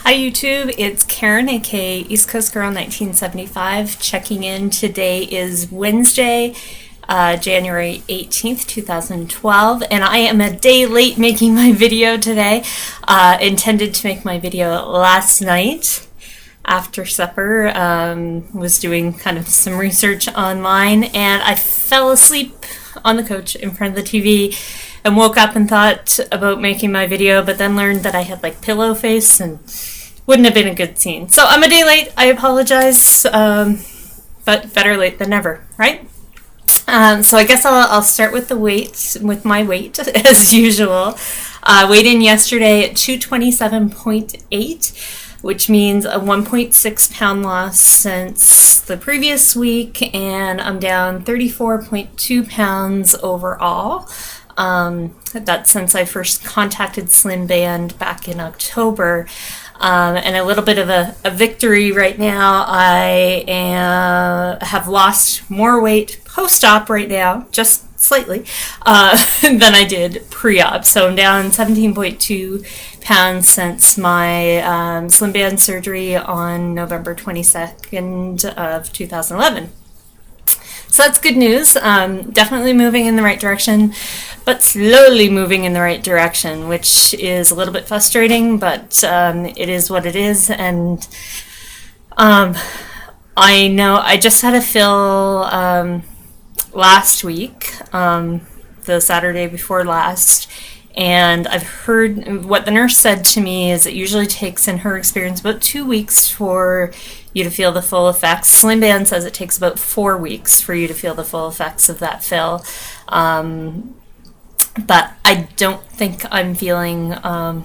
Hi YouTube, it's Karen aka East Coast Girl 1975 checking in. Today is Wednesday, January 18th, 2012, and I am a day late making my video today. Intended to make my video last night after supper. Was doing kind of some research online and I fell asleep on the couch in front of the TV and woke up and thought about making my video, but then learned that I had like pillow face and wouldn't have been a good scene. So I'm a day late, I apologize, but better late than never, right? So I guess I'll start with my weight as usual. Weighed in yesterday at 227.8, which means a 1.6 pound loss since the previous week, and I'm down 34.2 pounds overall. That's since I first contacted Slim Band back in October. And a little bit of a victory right now. I have lost more weight post-op right now, just slightly, than I did pre-op. So I'm down 17.2 pounds since my Slim Band surgery on November 22nd of 2011. So that's good news. Definitely moving in the right direction, but slowly moving in the right direction, which is a little bit frustrating, but it is what it is. And I know I just had a fill last week, the Saturday before last, and I've heard what the nurse said to me is it usually takes, in her experience, about 2 weeks for you to feel the full effects. Slim Band says it takes about 4 weeks for you to feel the full effects of that fill. But I don't think I'm feeling a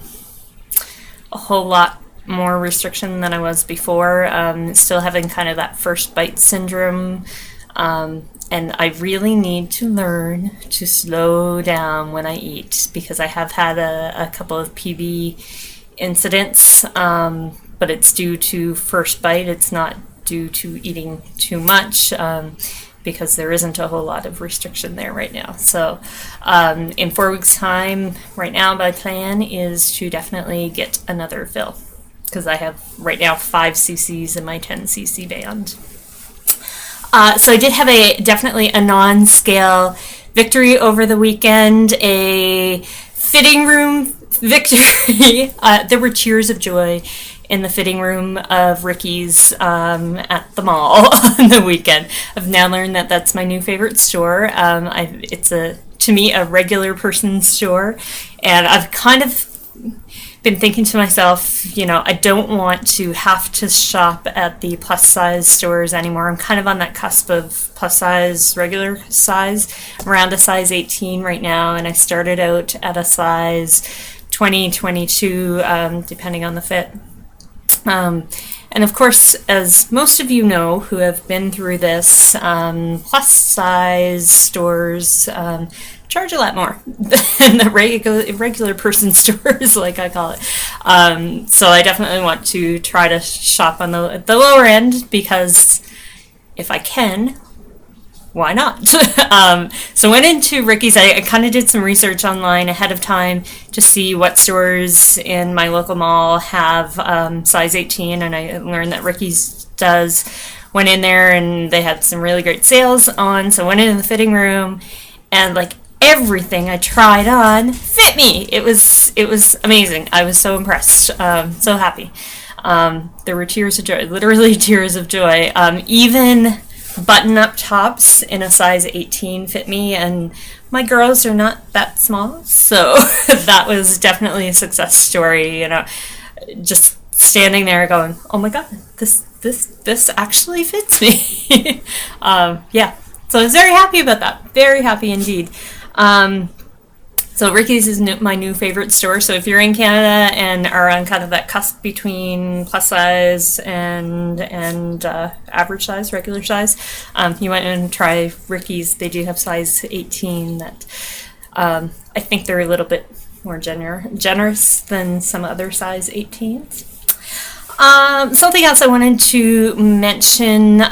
whole lot more restriction than I was before. Still having kind of that first bite syndrome. And I really need to learn to slow down when I eat, because I have had a couple of PB incidents, but it's due to first bite. It's not due to eating too much, because there isn't a whole lot of restriction there right now. So in 4 weeks' time, right now my plan is to definitely get another fill, because I have right now 5 cc's in my 10 cc band. So I did have definitely a non-scale victory over the weekend, a fitting room victory. There were tears of joy in the fitting room of Ricky's at the mall on the weekend. I've now learned that that's my new favorite store. It's to me a regular person store, and I've kind of been thinking to myself, you know, I don't want to have to shop at the plus size stores anymore. I'm kind of on that cusp of plus size, regular size, around a size 18 right now, and I started out at a size 20, 22, depending on the fit. And of course, as most of you know who have been through this, plus size stores charge a lot more than the regular person stores, like I call it. So I definitely want to try to shop on the lower end, because if I can, why not? So I went into Ricky's. I kind of did some research online ahead of time to see what stores in my local mall have size 18, and I learned that Ricky's does. Went in there and they had some really great sales on, so I went into the fitting room, and like everything I tried on fit me. It was amazing. I was so impressed, so happy. There were tears of joy, literally tears of joy. Even button-up tops in a size 18 fit me, and my girls are not that small, so that was definitely a success story. You know, just standing there going, "Oh my God, this actually fits me." Yeah, so I was very happy about that. Very happy indeed. So Ricky's is my new favorite store. So if you're in Canada and are on kind of that cusp between plus size and average size, regular size, you might want to try Ricky's. They do have size 18 that I think they're a little bit more generous than some other size 18s. Something else I wanted to mention.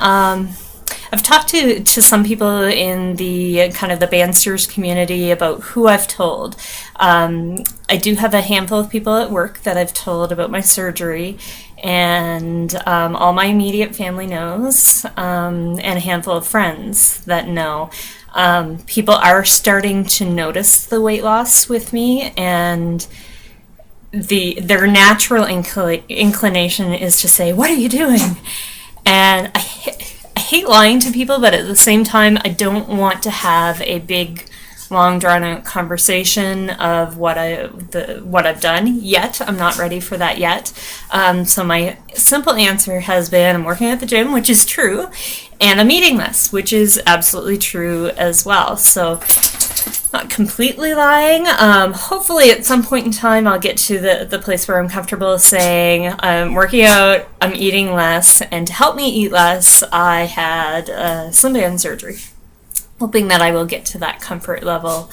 I've talked to some people in the kind of the Bandsters community about who I've told. I do have a handful of people at work that I've told about my surgery, and all my immediate family knows, and a handful of friends that know. People are starting to notice the weight loss with me, and their natural inclination is to say, "What are you doing?" And I hate lying to people, but at the same time, I don't want to have a big, long, drawn-out conversation of what I've done yet. I'm not ready for that yet. So my simple answer has been, I'm working at the gym, which is true, and I'm eating less, which is absolutely true as well. So not completely lying. Hopefully at some point in time I'll get to the place where I'm comfortable saying I'm working out, I'm eating less, and to help me eat less, I had slim band surgery. Hoping that I will get to that comfort level.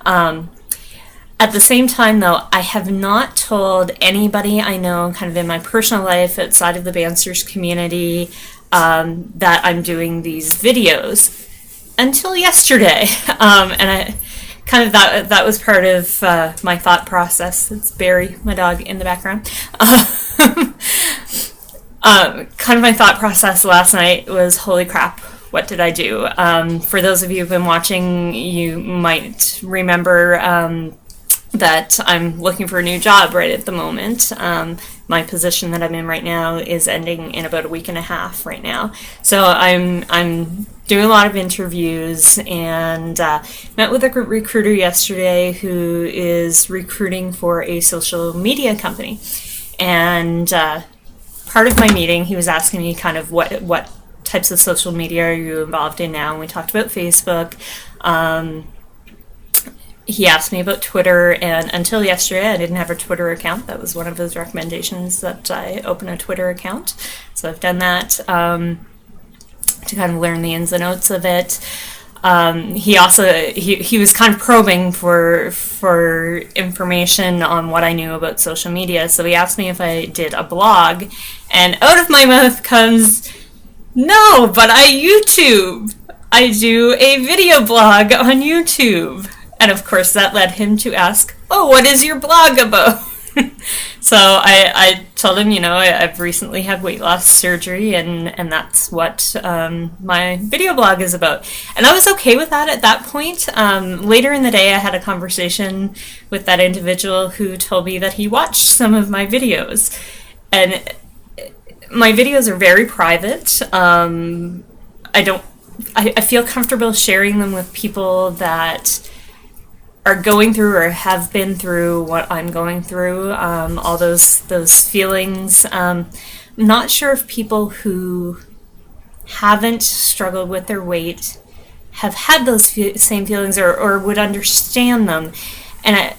At the same time, though, I have not told anybody I know kind of in my personal life outside of the Bandsters community that I'm doing these videos until yesterday. And I kind of that was part of my thought process. It's Barry, my dog, in the background. Kind of my thought process last night was, holy crap, what did I do? For those of you who've been watching, you might remember that I'm looking for a new job right at the moment. My position that I'm in right now is ending in about a week and a half right now. So I'm doing a lot of interviews, and met with a recruiter yesterday who is recruiting for a social media company. And part of my meeting, he was asking me kind of what types of social media are you involved in now? And we talked about Facebook. He asked me about Twitter, and until yesterday I didn't have a Twitter account. That was one of his recommendations, that I open a Twitter account. So I've done that to kind of learn the ins and outs of it. He also he was kind of probing for information on what I knew about social media. So he asked me if I did a blog, and out of my mouth comes, "No, but I YouTube. I do a video blog on YouTube." And of course that led him to ask, "Oh, what is your blog about?" So I told him, I've recently had weight loss surgery, and that's what my video blog is about. And I was okay with that at that point. Later in the day I had a conversation with that individual who told me that he watched some of my videos. And my videos are very private. I feel comfortable sharing them with people that are going through or have been through what I'm going through, all those feelings. I'm not sure if people who haven't struggled with their weight have had those same feelings or would understand them. And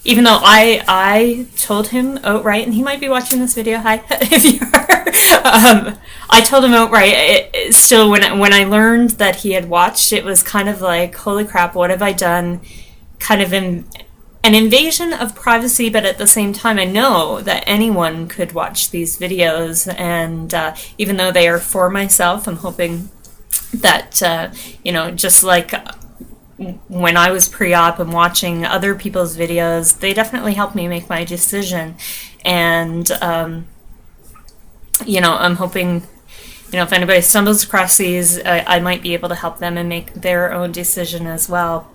even though I told him outright, and he might be watching this video, hi, if you are, I told him outright, still when I learned that he had watched, it was kind of like, holy crap, what have I done? Kind of an invasion of privacy, but at the same time, I know that anyone could watch these videos, and even though they are for myself, I'm hoping that, just like when I was pre-op and watching other people's videos, they definitely helped me make my decision. And, I'm hoping, if anybody stumbles across these, I might be able to help them and make their own decision as well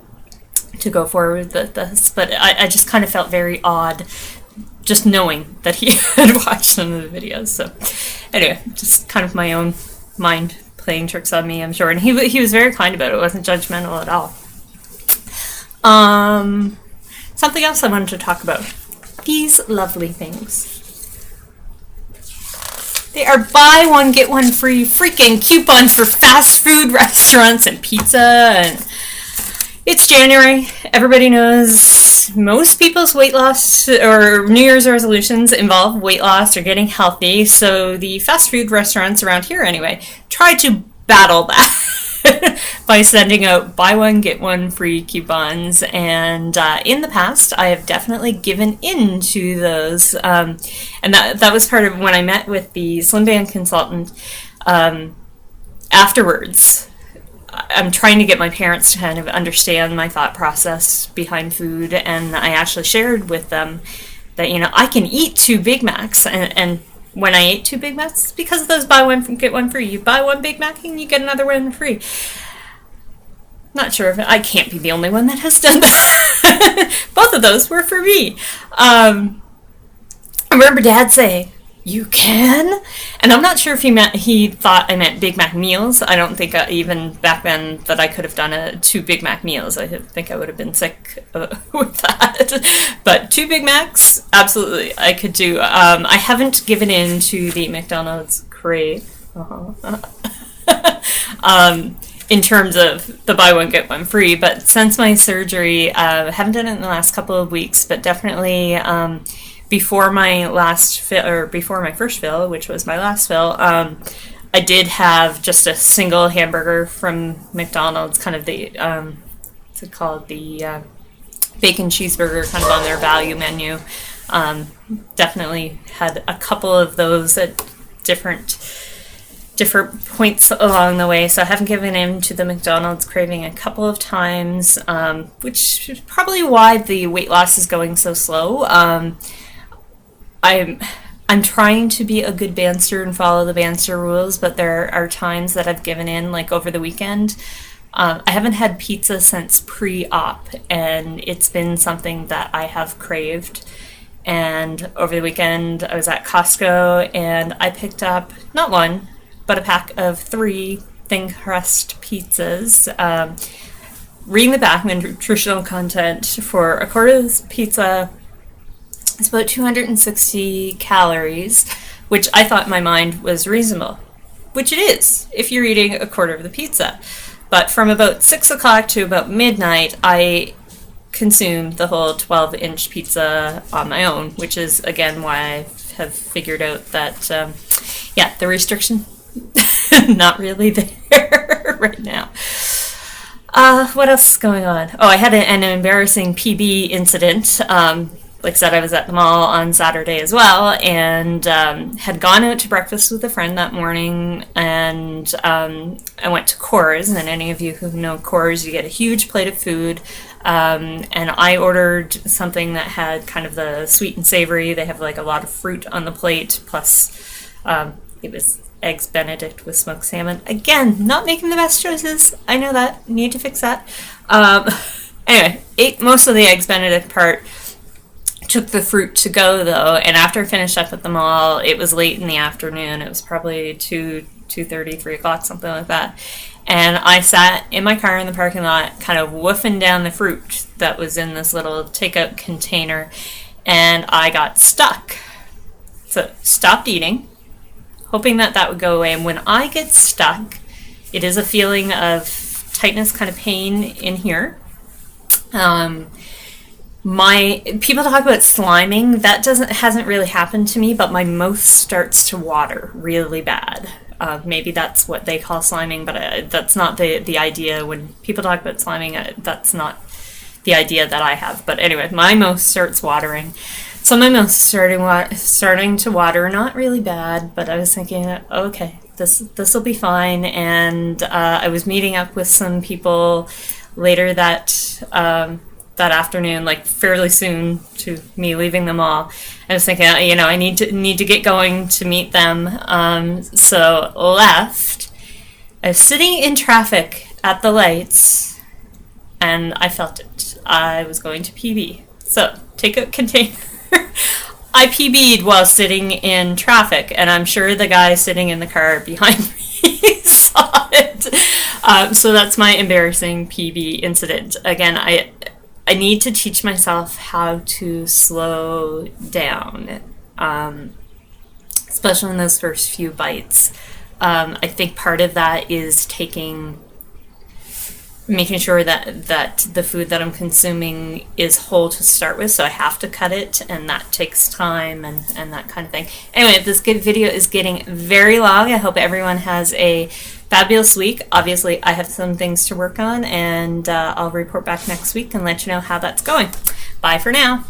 to go forward with this. But I just kind of felt very odd just knowing that he had watched some of the videos. So anyway, just kind of my own mind playing tricks on me, I'm sure. And he was very kind about it. It wasn't judgmental at all. Something else I wanted to talk about. These lovely things. They are buy one, get one free freaking coupons for fast food restaurants and pizza. And it's January. Everybody knows most people's weight loss or New Year's resolutions involve weight loss or getting healthy. So the fast food restaurants around here anyway try to battle that by sending out buy one, get one free coupons. And in the past, I have definitely given in to those. And that was part of when I met with the Slim Band consultant. afterwards, I'm trying to get my parents to kind of understand my thought process behind food, and I actually shared with them that, I can eat 2 Big Macs, and when I ate 2 Big Macs, it's because of those buy one get one free. You buy 1 Big Mac and you get another one free. Not sure if I can't be the only one that has done that. Both of those were for me. I remember Dad saying, "You can?" And I'm not sure if he thought I meant Big Mac meals. I don't think even back then that I could have done 2 Big Mac meals. I think I would have been sick with that. But 2 Big Macs, absolutely, I could do. I haven't given in to the McDonald's crave. In terms of the buy one get one free, but since my surgery, I haven't done it in the last couple of weeks, but definitely before my last fill, or before my first fill, which was my last fill, I did have just a single hamburger from McDonald's, kind of the what's it called, the bacon cheeseburger, kind of on their value menu. Definitely had a couple of those at different points along the way, so I haven't given in to the McDonald's craving a couple of times, which is probably why the weight loss is going so slow. I'm trying to be a good Banster and follow the Banster rules, but there are times that I've given in, like over the weekend. I haven't had pizza since pre-op, and it's been something that I have craved. And over the weekend, I was at Costco, and I picked up not one, but a pack of 3 thin crust pizzas. Reading the back, the nutritional content for a quarter of this pizza, it's about 260 calories, which I thought in my mind was reasonable, which it is if you're eating a quarter of the pizza. But from about 6 o'clock to about midnight, I consumed the whole 12-inch pizza on my own, which is, again, why I have figured out that, the restriction, not really there right now. What else is going on? Oh, I had an embarrassing PB incident. Like I said, I was at the mall on Saturday as well, and had gone out to breakfast with a friend that morning, and I went to Coors, and any of you who know Coors, you get a huge plate of food, and I ordered something that had kind of the sweet and savory. They have like a lot of fruit on the plate, plus it was Eggs Benedict with smoked salmon. Again, not making the best choices. I know that. Need to fix that. Anyway, ate most of the Eggs Benedict part. Took the fruit to go, though, and after I finished up at the mall, it was late in the afternoon. It was probably 2:30, 3 o'clock, something like that. And I sat in my car in the parking lot, kind of woofing down the fruit that was in this little takeout container, and I got stuck. So stopped eating, hoping that that would go away. And when I get stuck, it is a feeling of tightness, kind of pain in here. People talk about sliming. That hasn't really happened to me, but my mouth starts to water really bad. Maybe that's what they call sliming, but that's not the idea. When people talk about sliming, that's not the idea that I have. But anyway, my mouth starts watering. So my mouth's starting to water, not really bad, but I was thinking, okay, this will be fine. And I was meeting up with some people later that afternoon, like fairly soon to me leaving the mall. I was thinking, I need to get going to meet them. So left. I was sitting in traffic at the lights, and I felt it. I was going to PB. So take a container. I PB'd while sitting in traffic, and I'm sure the guy sitting in the car behind me saw it. So that's my embarrassing PB incident. Again, I need to teach myself how to slow down, especially in those first few bites. I think part of that is making sure that the food that I'm consuming is whole to start with, so I have to cut it, and that takes time and that kind of thing. Anyway, this video is getting very long. I hope everyone has a fabulous week. Obviously, I have some things to work on, and I'll report back next week and let you know how that's going. Bye for now.